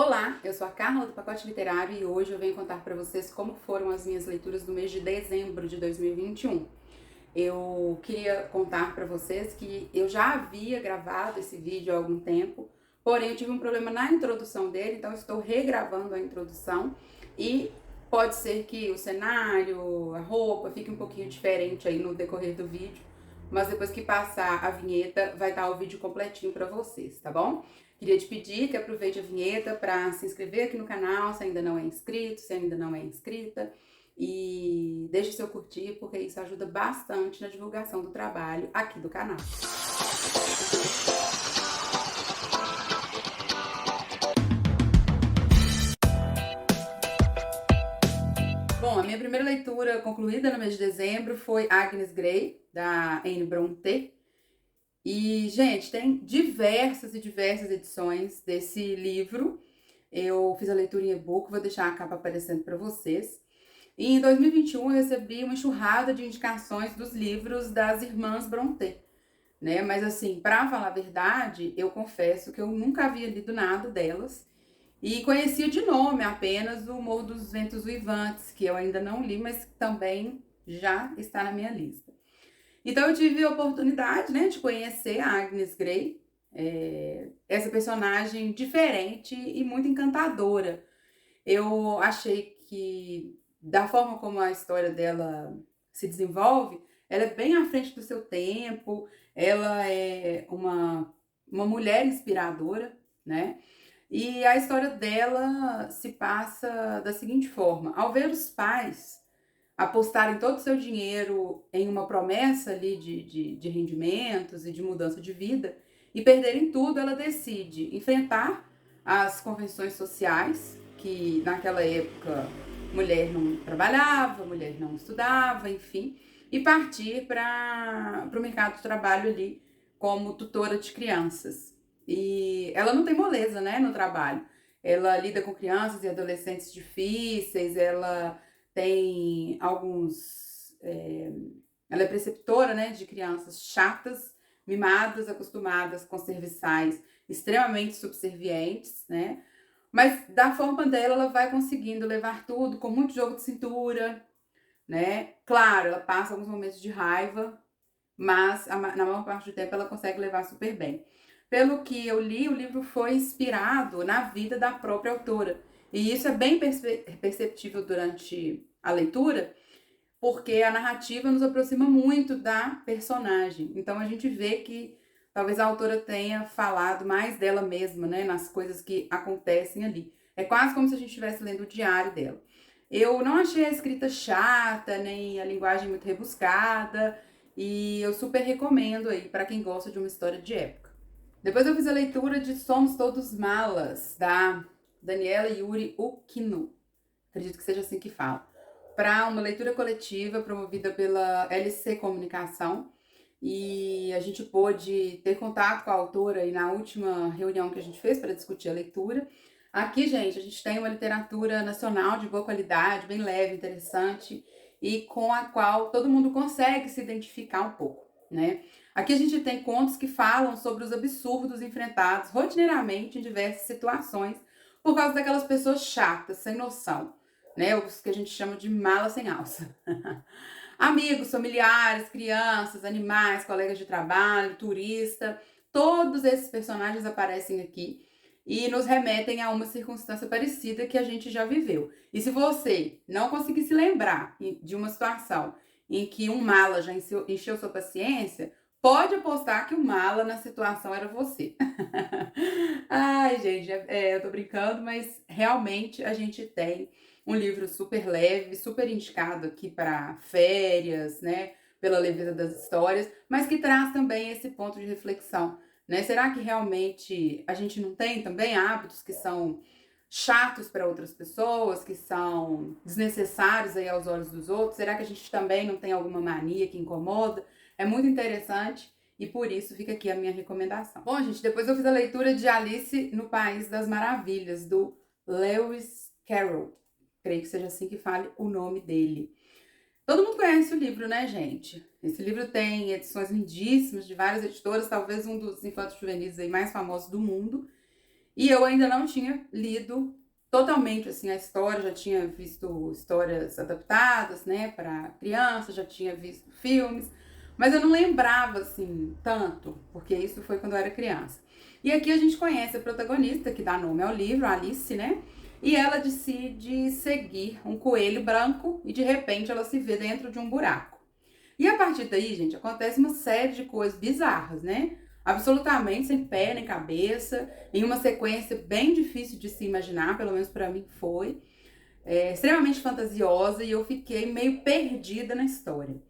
Olá, eu sou a Carla do Pacote Literário e hoje eu venho contar para vocês como foram as minhas leituras do mês de dezembro de 2021. Eu queria contar para vocês que eu já havia gravado esse vídeo há algum tempo, porém eu tive um problema na introdução dele, então estou regravando a introdução e pode ser que o cenário, a roupa fique um pouquinho diferente aí no decorrer do vídeo, mas depois que passar a vinheta vai estar o vídeo completinho para vocês, tá bom? Queria te pedir que aproveite a vinheta para se inscrever aqui no canal, se ainda não é inscrito, se ainda não é inscrita. E deixe seu curtir, porque isso ajuda bastante na divulgação do trabalho aqui do canal. Bom, a minha primeira leitura concluída no mês de dezembro foi Agnes Grey, da Anne Brontë. E, gente, tem diversas edições desse livro. Eu fiz a leitura em e-book, vou deixar a capa aparecendo para vocês. E em 2021 eu recebi uma enxurrada de indicações dos livros das irmãs Brontë, né? Mas assim, para falar a verdade, eu confesso que eu nunca havia lido nada delas e conhecia de nome apenas o Morro dos Ventos Uivantes, que eu ainda não li, mas também já está na minha lista. Então eu tive a oportunidade, né, de conhecer a Agnes Grey, essa personagem diferente e muito encantadora. Eu achei que, da forma como a história dela se desenvolve, ela é bem à frente do seu tempo, ela é uma mulher inspiradora, né? E a história dela se passa da seguinte forma: ao ver os pais apostarem todo o seu dinheiro em uma promessa ali de rendimentos e de mudança de vida e perderem tudo, ela decide enfrentar as convenções sociais, que naquela época mulher não trabalhava, mulher não estudava, enfim, e partir para o mercado de trabalho ali como tutora de crianças. E ela não tem moleza, né, no trabalho. Ela lida com crianças e adolescentes difíceis, ela tem alguns... ela é preceptora, né, de crianças chatas, mimadas, acostumadas com serviçais extremamente subservientes, né? Mas da forma dela, ela vai conseguindo levar tudo com muito jogo de cintura, né? Claro, ela passa alguns momentos de raiva, mas na maior parte do tempo ela consegue levar super bem. Pelo que eu li, o livro foi inspirado na vida da própria autora. E isso é bem perceptível durante a leitura, porque a narrativa nos aproxima muito da personagem. Então a gente vê que talvez a autora tenha falado mais dela mesma, né, nas coisas que acontecem ali. É quase como se a gente estivesse lendo o diário dela. Eu não achei a escrita chata, nem a linguagem muito rebuscada, e eu super recomendo aí para quem gosta de uma história de época. Depois eu fiz a leitura de Somos Todos Malas, da Daniela Yuri Ukino. Acredito que seja assim que fala, para uma leitura coletiva promovida pela LC Comunicação. E a gente pôde ter contato com a autora aí na última reunião que a gente fez para discutir a leitura. Aqui, gente, a gente tem uma literatura nacional de boa qualidade, bem leve, interessante, e com a qual todo mundo consegue se identificar um pouco, né? Aqui a gente tem contos que falam sobre os absurdos enfrentados rotineiramente em diversas situações por causa daquelas pessoas chatas, sem noção, né? Os que a gente chama de mala sem alça. Amigos, familiares, crianças, animais, colegas de trabalho, turista, todos esses personagens aparecem aqui e nos remetem a uma circunstância parecida que a gente já viveu. E se você não conseguir se lembrar de uma situação em que um mala já encheu sua paciência, pode apostar que o mala na situação era você. Ai, gente, eu tô brincando, mas realmente a gente tem um livro super leve, super indicado aqui para férias, né? Pela leveza das histórias, mas que traz também esse ponto de reflexão, né? Será que realmente a gente não tem também hábitos que são chatos para outras pessoas, que são desnecessários aí aos olhos dos outros? Será que a gente também não tem alguma mania que incomoda? É muito interessante e por isso fica aqui a minha recomendação. Bom, gente, depois eu fiz a leitura de Alice no País das Maravilhas, do Lewis Carroll. Creio que seja assim que fale o nome dele. Todo mundo conhece o livro, né, gente? Esse livro tem edições lindíssimas de várias editoras, talvez um dos infantos juvenis aí mais famosos do mundo. E eu ainda não tinha lido totalmente assim a história, já tinha visto histórias adaptadas, né, para criança, já tinha visto filmes, mas eu não lembrava assim tanto, porque isso foi quando eu era criança. E aqui a gente conhece a protagonista que dá nome ao livro, a Alice, né? E ela decide seguir um coelho branco e de repente ela se vê dentro de um buraco. E a partir daí, gente, acontece uma série de coisas bizarras, né? Absolutamente sem pé nem cabeça, em uma sequência bem difícil de se imaginar, pelo menos para mim foi, extremamente fantasiosa e eu fiquei meio perdida na história.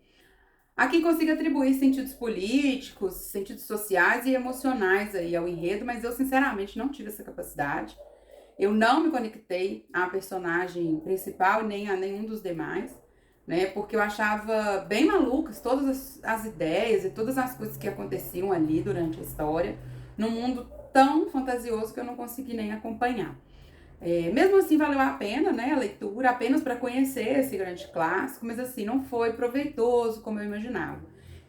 Aqui consigo atribuir sentidos políticos, sentidos sociais e emocionais aí ao enredo, mas eu sinceramente não tive essa capacidade. Eu não me conectei à personagem principal nem a nenhum dos demais, né? Porque eu achava bem malucas todas as ideias e todas as coisas que aconteciam ali durante a história, num mundo tão fantasioso que eu não consegui nem acompanhar. Mesmo assim, valeu a pena, né, a leitura, apenas para conhecer esse grande clássico, mas assim, não foi proveitoso como eu imaginava.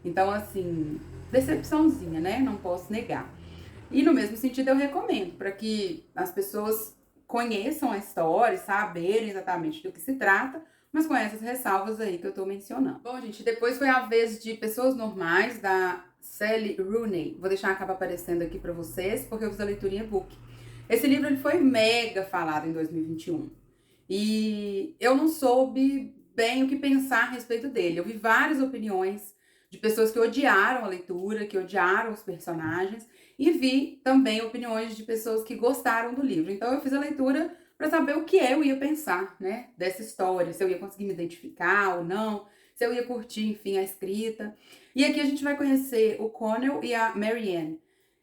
Então, assim, decepçãozinha, né? Não posso negar. E no mesmo sentido eu recomendo, para que as pessoas conheçam a história, saberem exatamente do que se trata, mas com essas ressalvas aí que eu tô mencionando. Bom, gente, depois foi a vez de Pessoas Normais, da Sally Rooney. Vou deixar a capa aparecendo aqui para vocês, porque eu fiz a leitura em e-book. Esse livro ele foi mega falado em 2021. E eu não soube bem o que pensar a respeito dele. Eu vi várias opiniões de pessoas que odiaram a leitura, que odiaram os personagens, e vi também opiniões de pessoas que gostaram do livro. Então eu fiz a leitura para saber o que eu ia pensar, né, dessa história, se eu ia conseguir me identificar ou não, se eu ia curtir, enfim, a escrita. E aqui a gente vai conhecer o Connell e a Marianne.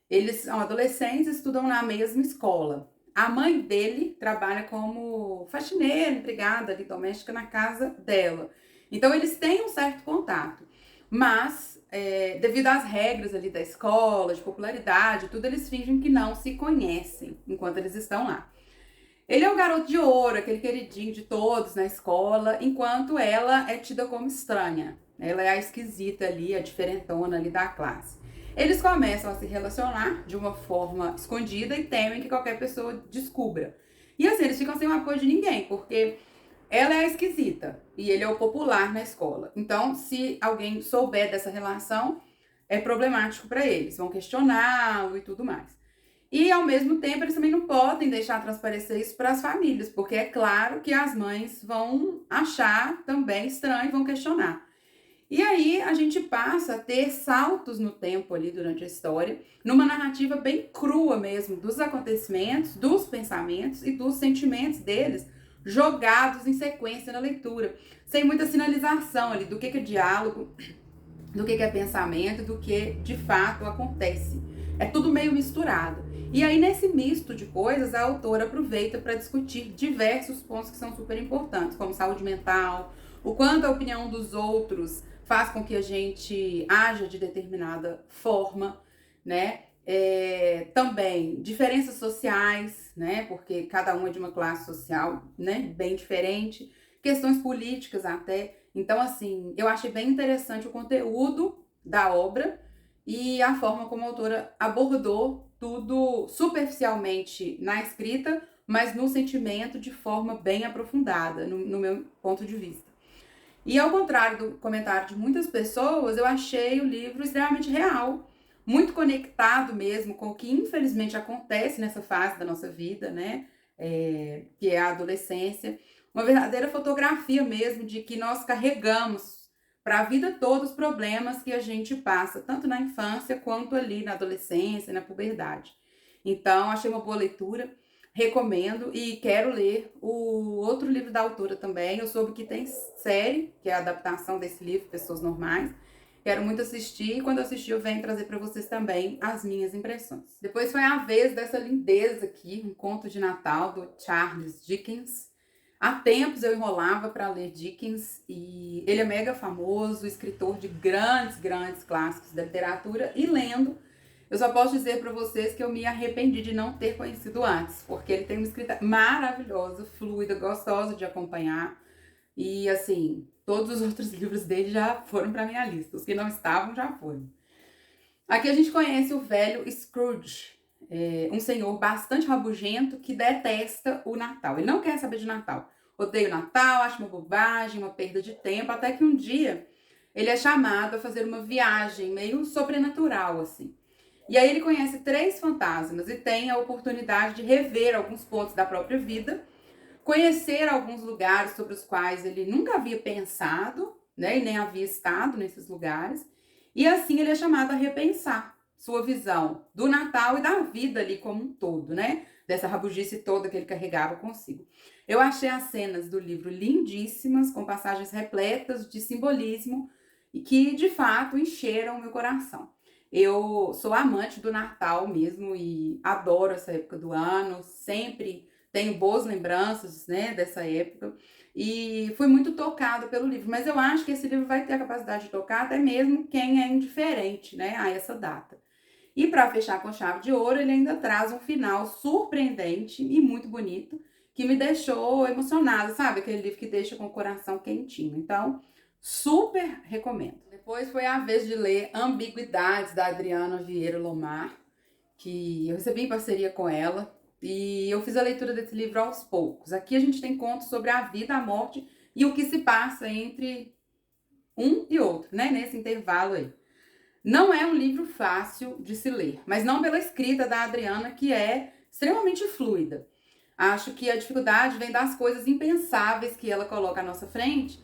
Eles são adolescentes, estudam na mesma escola. A mãe dele trabalha como faxineira, empregada ali, doméstica na casa dela. Então eles têm um certo contato. Mas, devido às regras ali da escola, de popularidade, tudo, eles fingem que não se conhecem enquanto eles estão lá. Ele é o garoto de ouro, aquele queridinho de todos na escola, enquanto ela é tida como estranha. Ela é a esquisita ali, a diferentona ali da classe. Eles começam a se relacionar de uma forma escondida e temem que qualquer pessoa descubra. E assim, eles ficam sem o apoio de ninguém, porque ela é a esquisita e ele é o popular na escola. Então, se alguém souber dessa relação, é problemático para eles. Vão questioná-lo e tudo mais. E, ao mesmo tempo, eles também não podem deixar transparecer isso para as famílias, porque é claro que as mães vão achar também estranho e vão questionar. E aí a gente passa a ter saltos no tempo ali durante a história, numa narrativa bem crua mesmo, dos acontecimentos, dos pensamentos e dos sentimentos deles, jogados em sequência na leitura, sem muita sinalização ali do que é diálogo, do que é pensamento, do que de fato acontece. É tudo meio misturado. E aí, nesse misto de coisas, a autora aproveita para discutir diversos pontos que são super importantes, como saúde mental, o quanto a opinião dos outros faz com que a gente haja de determinada forma, né? Também diferenças sociais, né? Porque cada um é de uma classe social, né? Bem diferente. Questões políticas até. Então, assim, eu achei bem interessante o conteúdo da obra e a forma como a autora abordou tudo superficialmente na escrita, mas no sentimento de forma bem aprofundada, no meu ponto de vista. E ao contrário do comentário de muitas pessoas, eu achei o livro extremamente real, muito conectado mesmo com o que infelizmente acontece nessa fase da nossa vida, né? Que é a adolescência. Uma verdadeira fotografia mesmo de que nós carregamos para a vida toda os problemas que a gente passa, tanto na infância quanto ali na adolescência, na puberdade. Então, achei uma boa leitura, recomendo e quero ler o outro livro da autora também. Eu soube que tem série, que é a adaptação desse livro, Pessoas Normais. Quero muito assistir e quando assistir eu venho trazer para vocês também as minhas impressões. Depois foi a vez dessa lindeza aqui, um conto de Natal do Charles Dickens. Há tempos eu enrolava para ler Dickens e ele é mega famoso, escritor de grandes clássicos da literatura e lendo, eu só posso dizer para vocês que eu me arrependi de não ter conhecido antes, porque ele tem uma escrita maravilhosa, fluida, gostosa de acompanhar e assim, todos os outros livros dele já foram para minha lista, os que não estavam já foram. Aqui a gente conhece o velho Scrooge. um senhor bastante rabugento que detesta o Natal. Ele não quer saber de Natal. Odeia o Natal, acha uma bobagem, uma perda de tempo, até que um dia ele é chamado a fazer uma viagem meio sobrenatural, assim. E aí ele conhece 3 fantasmas e tem a oportunidade de rever alguns pontos da própria vida, conhecer alguns lugares sobre os quais ele nunca havia pensado, né, e nem havia estado nesses lugares. E assim ele é chamado a repensar sua visão do Natal e da vida ali como um todo, né? Dessa rabugice toda que ele carregava consigo. Eu achei as cenas do livro lindíssimas, com passagens repletas de simbolismo e que, de fato, encheram o meu coração. Eu sou amante do Natal mesmo e adoro essa época do ano, sempre tenho boas lembranças, né, dessa época. E fui muito tocado pelo livro, mas eu acho que esse livro vai ter a capacidade de tocar até mesmo quem é indiferente, né, a essa data. E para fechar com chave de ouro, ele ainda traz um final surpreendente e muito bonito, que me deixou emocionada, sabe? Aquele livro que deixa com o coração quentinho. Então, super recomendo. Depois foi a vez de ler Ambiguidades, da Adriana Vieira Lomar, que eu recebi em parceria com ela. E eu fiz a leitura desse livro aos poucos. Aqui a gente tem contos sobre a vida, a morte e o que se passa entre um e outro, né? Nesse intervalo aí. Não é um livro fácil de se ler, mas não pela escrita da Adriana, que é extremamente fluida. Acho que a dificuldade vem das coisas impensáveis que ela coloca à nossa frente,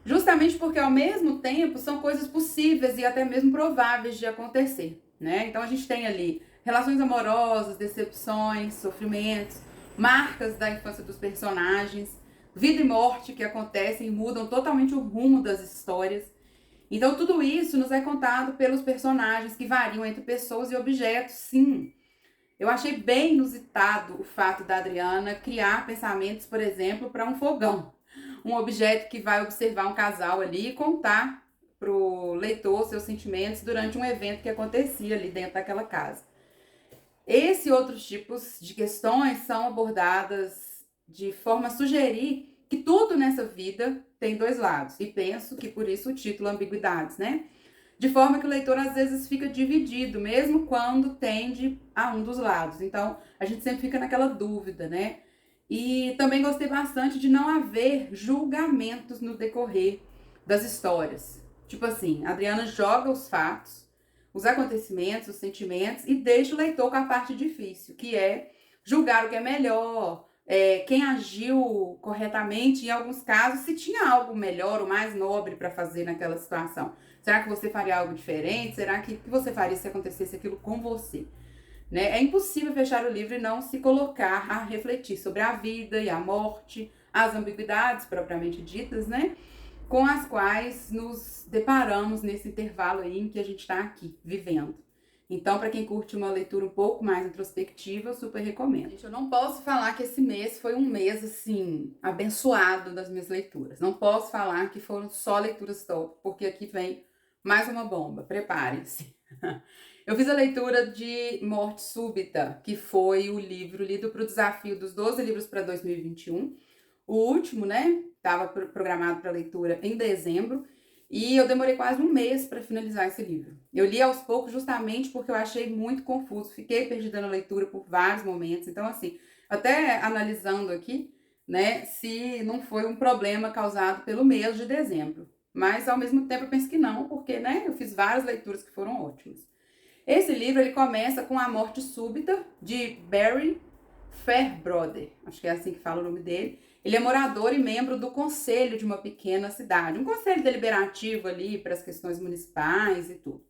justamente porque ao mesmo tempo são coisas possíveis e até mesmo prováveis de acontecer, né? Então a gente tem ali relações amorosas, decepções, sofrimentos, marcas da infância dos personagens, vida e morte que acontecem e mudam totalmente o rumo das histórias. Então tudo isso nos é contado pelos personagens que variam entre pessoas e objetos, sim. Eu achei bem inusitado o fato da Adriana criar pensamentos, por exemplo, para um fogão. Um objeto que vai observar um casal ali e contar para o leitor seus sentimentos durante um evento que acontecia ali dentro daquela casa. Esse e outros tipos de questões são abordadas de forma a sugerir que tudo nessa vida tem 2 lados. E penso que por isso o título Ambiguidades, né? De forma que o leitor às vezes fica dividido, mesmo quando tende a um dos lados. Então, a gente sempre fica naquela dúvida, né? E também gostei bastante de não haver julgamentos no decorrer das histórias. Tipo assim, a Adriana joga os fatos, os acontecimentos, os sentimentos e deixa o leitor com a parte difícil, que é julgar o que é melhor, quem agiu corretamente, em alguns casos, se tinha algo melhor ou mais nobre para fazer naquela situação. Será que você faria algo diferente? Será que você faria se acontecesse aquilo com você? Né? É impossível fechar o livro e não se colocar a refletir sobre a vida e a morte, as ambiguidades propriamente ditas, né? Com as quais nos deparamos nesse intervalo aí em que a gente está aqui, vivendo. Então, para quem curte uma leitura um pouco mais introspectiva, eu super recomendo. Gente, eu não posso falar que esse mês foi um mês, assim, abençoado das minhas leituras. Não posso falar que foram só leituras top, porque aqui vem mais uma bomba. Preparem-se. Eu fiz a leitura de Morte Súbita, que foi o livro lido para o desafio dos 12 livros para 2021. O último, né, estava programado para leitura em dezembro, e eu demorei quase um mês para finalizar esse livro. Eu li aos poucos justamente porque eu achei muito confuso, fiquei perdida na leitura por vários momentos. Então, assim, até analisando aqui, né, se não foi um problema causado pelo mês de dezembro. Mas, ao mesmo tempo, eu penso que não, porque, né, eu fiz várias leituras que foram ótimas. Esse livro, ele começa com A Morte Súbita, de Barry Fairbrother, acho que é assim que fala o nome dele. Ele é morador e membro do conselho de uma pequena cidade, um conselho deliberativo ali para as questões municipais e tudo.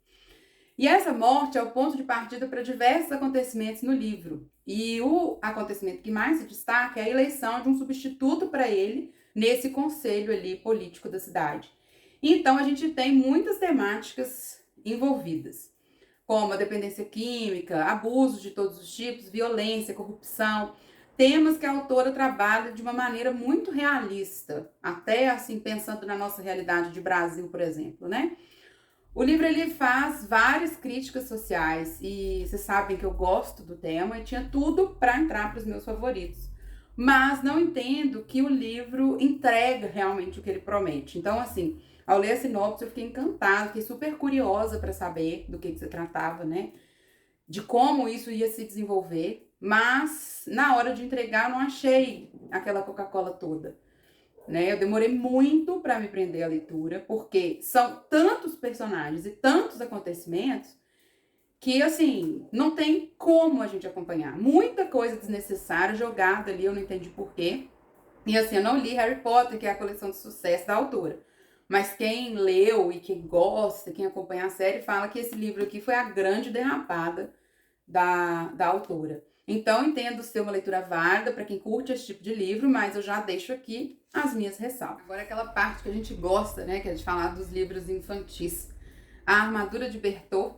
E essa morte é o ponto de partida para diversos acontecimentos no livro. E o acontecimento que mais se destaca é a eleição de um substituto para ele nesse conselho ali político da cidade. Então a gente tem muitas temáticas envolvidas, como a dependência química, abusos de todos os tipos, violência, corrupção, temas que a autora trabalha de uma maneira muito realista, até assim pensando na nossa realidade de Brasil, por exemplo, né? O livro ele faz várias críticas sociais e vocês sabem que eu gosto do tema e tinha tudo para entrar para os meus favoritos. Mas não entendo que o livro entrega realmente o que ele promete. Então, assim, ao ler a sinopse eu fiquei encantada, fiquei super curiosa para saber do que se tratava, né? de como isso ia se desenvolver, mas na hora de entregar eu não achei aquela Coca-Cola toda, né? Eu demorei muito para me prender à leitura, porque são tantos personagens e tantos acontecimentos que, assim, não tem como a gente acompanhar. Muita coisa desnecessária jogada ali, eu não entendi porquê. E assim, eu não li Harry Potter, que é a coleção de sucesso da autora. Mas quem leu e quem gosta, quem acompanha a série, fala que esse livro aqui foi a grande derrapada da autora. Então, entendo ser uma leitura válida para quem curte esse tipo de livro, mas eu já deixo aqui as minhas ressalvas. Agora, aquela parte que a gente gosta, né, que é de falar dos livros infantis. A Armadura de Bertô.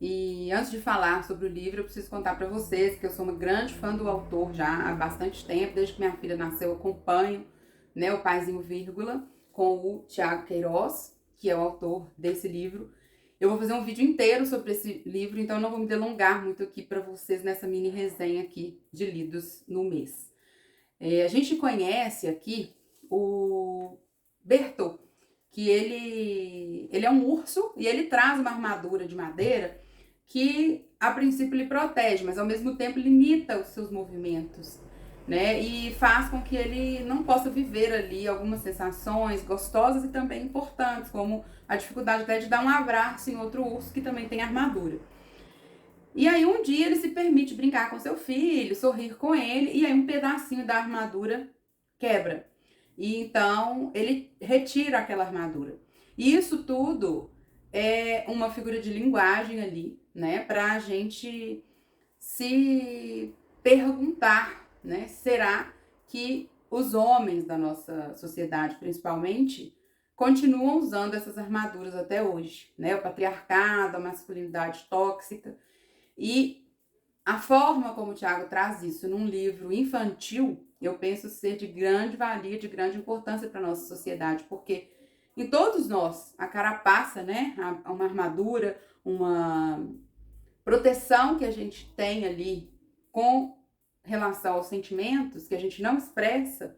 E antes de falar sobre o livro, eu preciso contar para vocês que eu sou uma grande fã do autor já há bastante tempo, desde que minha filha nasceu, eu acompanho, né, o Paizinho Vírgula, com o Tiago Queiroz, que é o autor desse livro. Eu vou fazer um vídeo inteiro sobre esse livro, então eu não vou me delongar muito aqui para vocês nessa mini resenha aqui de lidos no mês. A gente conhece aqui o Bertô, que ele é um urso e ele traz uma armadura de madeira que a princípio lhe protege, mas ao mesmo tempo limita os seus movimentos, né? E faz com que ele não possa viver ali algumas sensações gostosas e também importantes, como a dificuldade até de dar um abraço em outro urso que também tem armadura. E aí um dia ele se permite brincar com seu filho, sorrir com ele, e aí um pedacinho da armadura quebra. E então ele retira aquela armadura. E isso tudo é uma figura de linguagem ali, né, pra gente se perguntar, né, será que os homens da nossa sociedade, principalmente, continuam usando essas armaduras até hoje, né? O patriarcado, a masculinidade tóxica. E a forma como o Tiago traz isso num livro infantil, eu penso ser de grande valia, de grande importância para a nossa sociedade, porque em todos nós, a carapaça, né, uma armadura, uma proteção que a gente tem ali com relação aos sentimentos que a gente não expressa,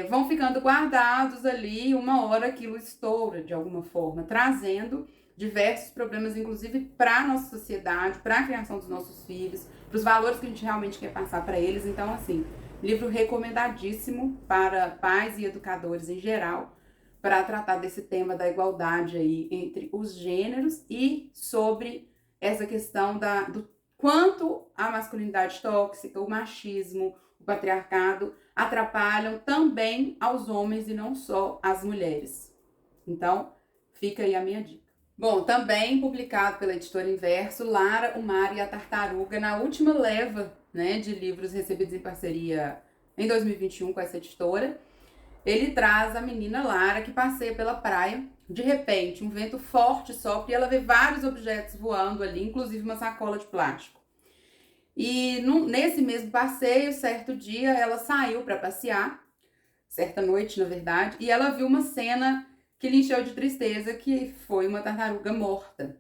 vão ficando guardados ali, uma hora aquilo estoura de alguma forma, trazendo diversos problemas, inclusive para a nossa sociedade, para a criação dos nossos filhos, para os valores que a gente realmente quer passar para eles. Então, assim, livro recomendadíssimo para pais e educadores em geral, para tratar desse tema da igualdade aí entre os gêneros e sobre essa questão do quanto a masculinidade tóxica, o machismo, o patriarcado atrapalham também aos homens e não só às mulheres. Então, fica aí a minha dica. Bom, também publicado pela editora Inverso, Lara, o Mar e a Tartaruga, na última leva, né, de livros recebidos em parceria em 2021 com essa editora. Ele traz a menina Lara que passeia pela praia. De repente, um vento forte sopra e ela vê vários objetos voando ali, inclusive uma sacola de plástico. E nesse mesmo passeio, certo dia, ela saiu para passear, certa noite, na verdade, e ela viu uma cena que lhe encheu de tristeza, que foi uma tartaruga morta.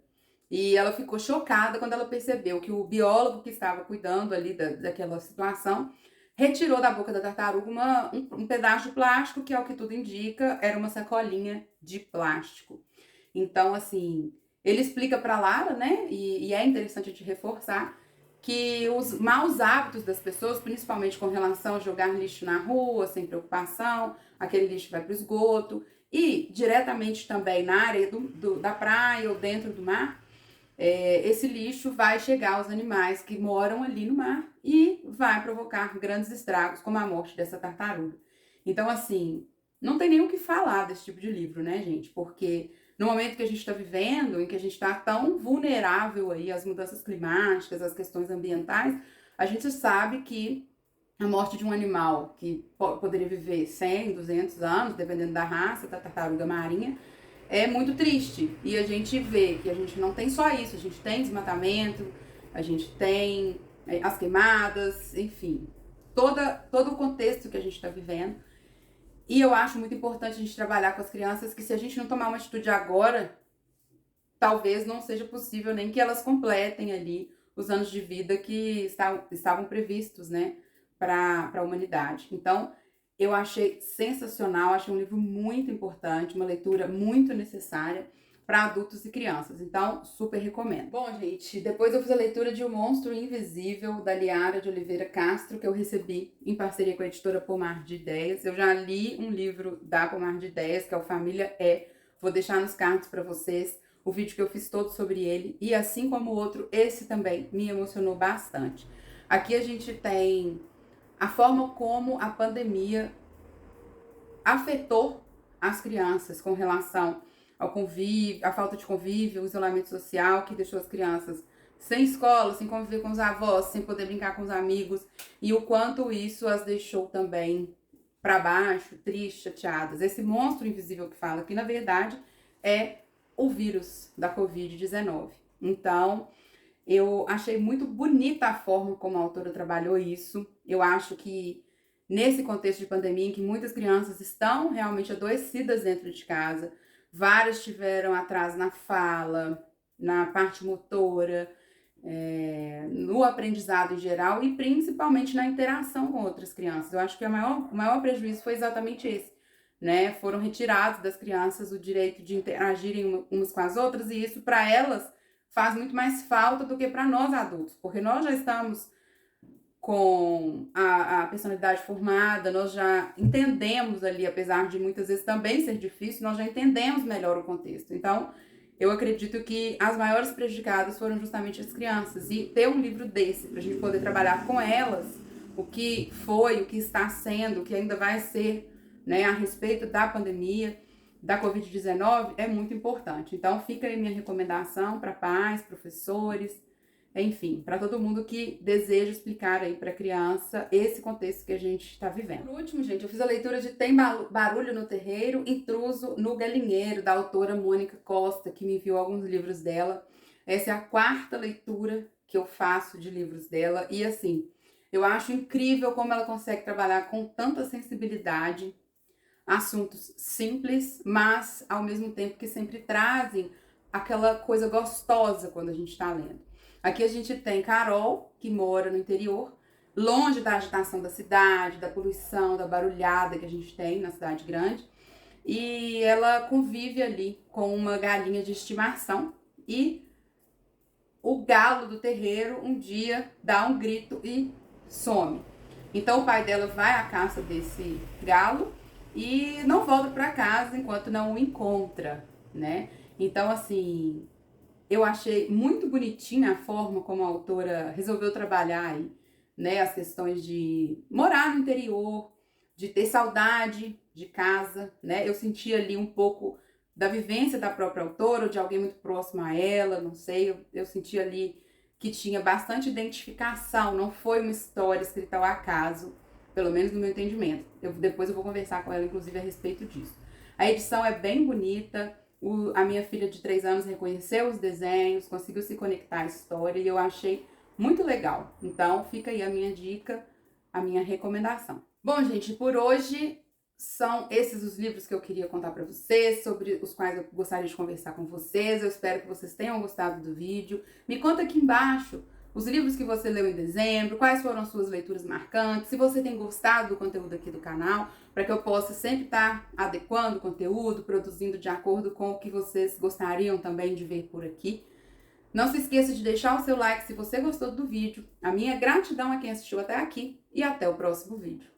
E ela ficou chocada quando ela percebeu que o biólogo que estava cuidando ali daquela situação retirou da boca da tartaruga um pedaço de plástico, que, ao que tudo indica, era uma sacolinha de plástico. Então, assim, ele explica para Lara, né, e é interessante a gente reforçar, que os maus hábitos das pessoas, principalmente com relação a jogar lixo na rua, sem preocupação, aquele lixo vai para o esgoto, e diretamente também na área da praia ou dentro do mar, esse lixo vai chegar aos animais que moram ali no mar e vai provocar grandes estragos, como a morte dessa tartaruga. Então, assim, não tem nem o que falar desse tipo de livro, né, gente? Porque no momento que a gente está vivendo, em que a gente está tão vulnerável aí às mudanças climáticas, às questões ambientais, a gente sabe que a morte de um animal que poderia viver 100, 200 anos, dependendo da raça da tartaruga marinha, é muito triste. E a gente vê que a gente não tem só isso, a gente tem desmatamento, a gente tem as queimadas, enfim, todo o contexto que a gente está vivendo. E eu acho muito importante a gente trabalhar com as crianças, que se a gente não tomar uma atitude agora, talvez não seja possível nem que elas completem ali os anos de vida que estavam previstos, né, para a humanidade. Então, eu achei sensacional, achei um livro muito importante, uma leitura muito necessária. para adultos e crianças. Então, super recomendo. Bom, gente, depois eu fiz a leitura de O Monstro Invisível, da Liara de Oliveira Castro, que eu recebi em parceria com a editora Pomar de Ideias. Eu já li um livro da Pomar de Ideias, que é o Família É. Vou deixar nos cards para vocês o vídeo que eu fiz todo sobre ele. E assim como o outro, esse também me emocionou bastante. Aqui a gente tem a forma como a pandemia afetou as crianças com relação ao convívio, a falta de convívio, o isolamento social, que deixou as crianças sem escola, sem conviver com os avós, sem poder brincar com os amigos, e o quanto isso as deixou também para baixo, tristes, chateadas. Esse monstro invisível que fala aqui, na verdade, é o vírus da Covid-19. Então, eu achei muito bonita a forma como a autora trabalhou isso. Eu acho que nesse contexto de pandemia, em que muitas crianças estão realmente adoecidas dentro de casa, várias tiveram atraso na fala, na parte motora, no aprendizado em geral e principalmente na interação com outras crianças. Eu acho que o maior prejuízo foi exatamente esse, né? Foram retirados das crianças o direito de interagirem umas com as outras, e isso para elas faz muito mais falta do que para nós adultos, porque nós já estamos com a personalidade formada, nós já entendemos ali, apesar de muitas vezes também ser difícil, nós já entendemos melhor o contexto. Então, eu acredito que as maiores prejudicadas foram justamente as crianças. E ter um livro desse, para a gente poder trabalhar com elas, o que foi, o que está sendo, o que ainda vai ser, né, a respeito da pandemia, da Covid-19, é muito importante. Então, fica aí minha recomendação para pais, professores, enfim, para todo mundo que deseja explicar aí para a criança esse contexto que a gente está vivendo. Por último, gente, eu fiz a leitura de Tem Barulho no Terreiro, Intruso no Galinheiro, da autora Mônica Costa, que me enviou alguns livros dela. Essa é a 4ª leitura que eu faço de livros dela, e assim, eu acho incrível como ela consegue trabalhar com tanta sensibilidade assuntos simples, mas ao mesmo tempo que sempre trazem aquela coisa gostosa quando a gente está lendo. Aqui a gente tem Carol, que mora no interior, longe da agitação da cidade, da poluição, da barulhada que a gente tem na cidade grande. E ela convive ali com uma galinha de estimação. E o galo do terreiro um dia dá um grito e some. Então o pai dela vai à caça desse galo e não volta para casa enquanto não o encontra, né? Então, assim, eu achei muito bonitinha a forma como a autora resolveu trabalhar aí, né, as questões de morar no interior, de ter saudade de casa, né? Eu senti ali um pouco da vivência da própria autora, ou de alguém muito próximo a ela, não sei, eu senti ali que tinha bastante identificação, não foi uma história escrita ao acaso, pelo menos no meu entendimento. Depois eu vou conversar com ela, inclusive, a respeito disso. A edição é bem bonita. A minha filha de 3 anos reconheceu os desenhos, conseguiu se conectar à história e eu achei muito legal. Então, fica aí a minha dica, a minha recomendação. Bom, gente, por hoje são esses os livros que eu queria contar para vocês, sobre os quais eu gostaria de conversar com vocês. Eu espero que vocês tenham gostado do vídeo. Me conta aqui embaixo os livros que você leu em dezembro, quais foram as suas leituras marcantes, se você tem gostado do conteúdo aqui do canal, para que eu possa sempre estar adequando o conteúdo, produzindo de acordo com o que vocês gostariam também de ver por aqui. Não se esqueça de deixar o seu like se você gostou do vídeo. A minha gratidão a quem assistiu até aqui e até o próximo vídeo.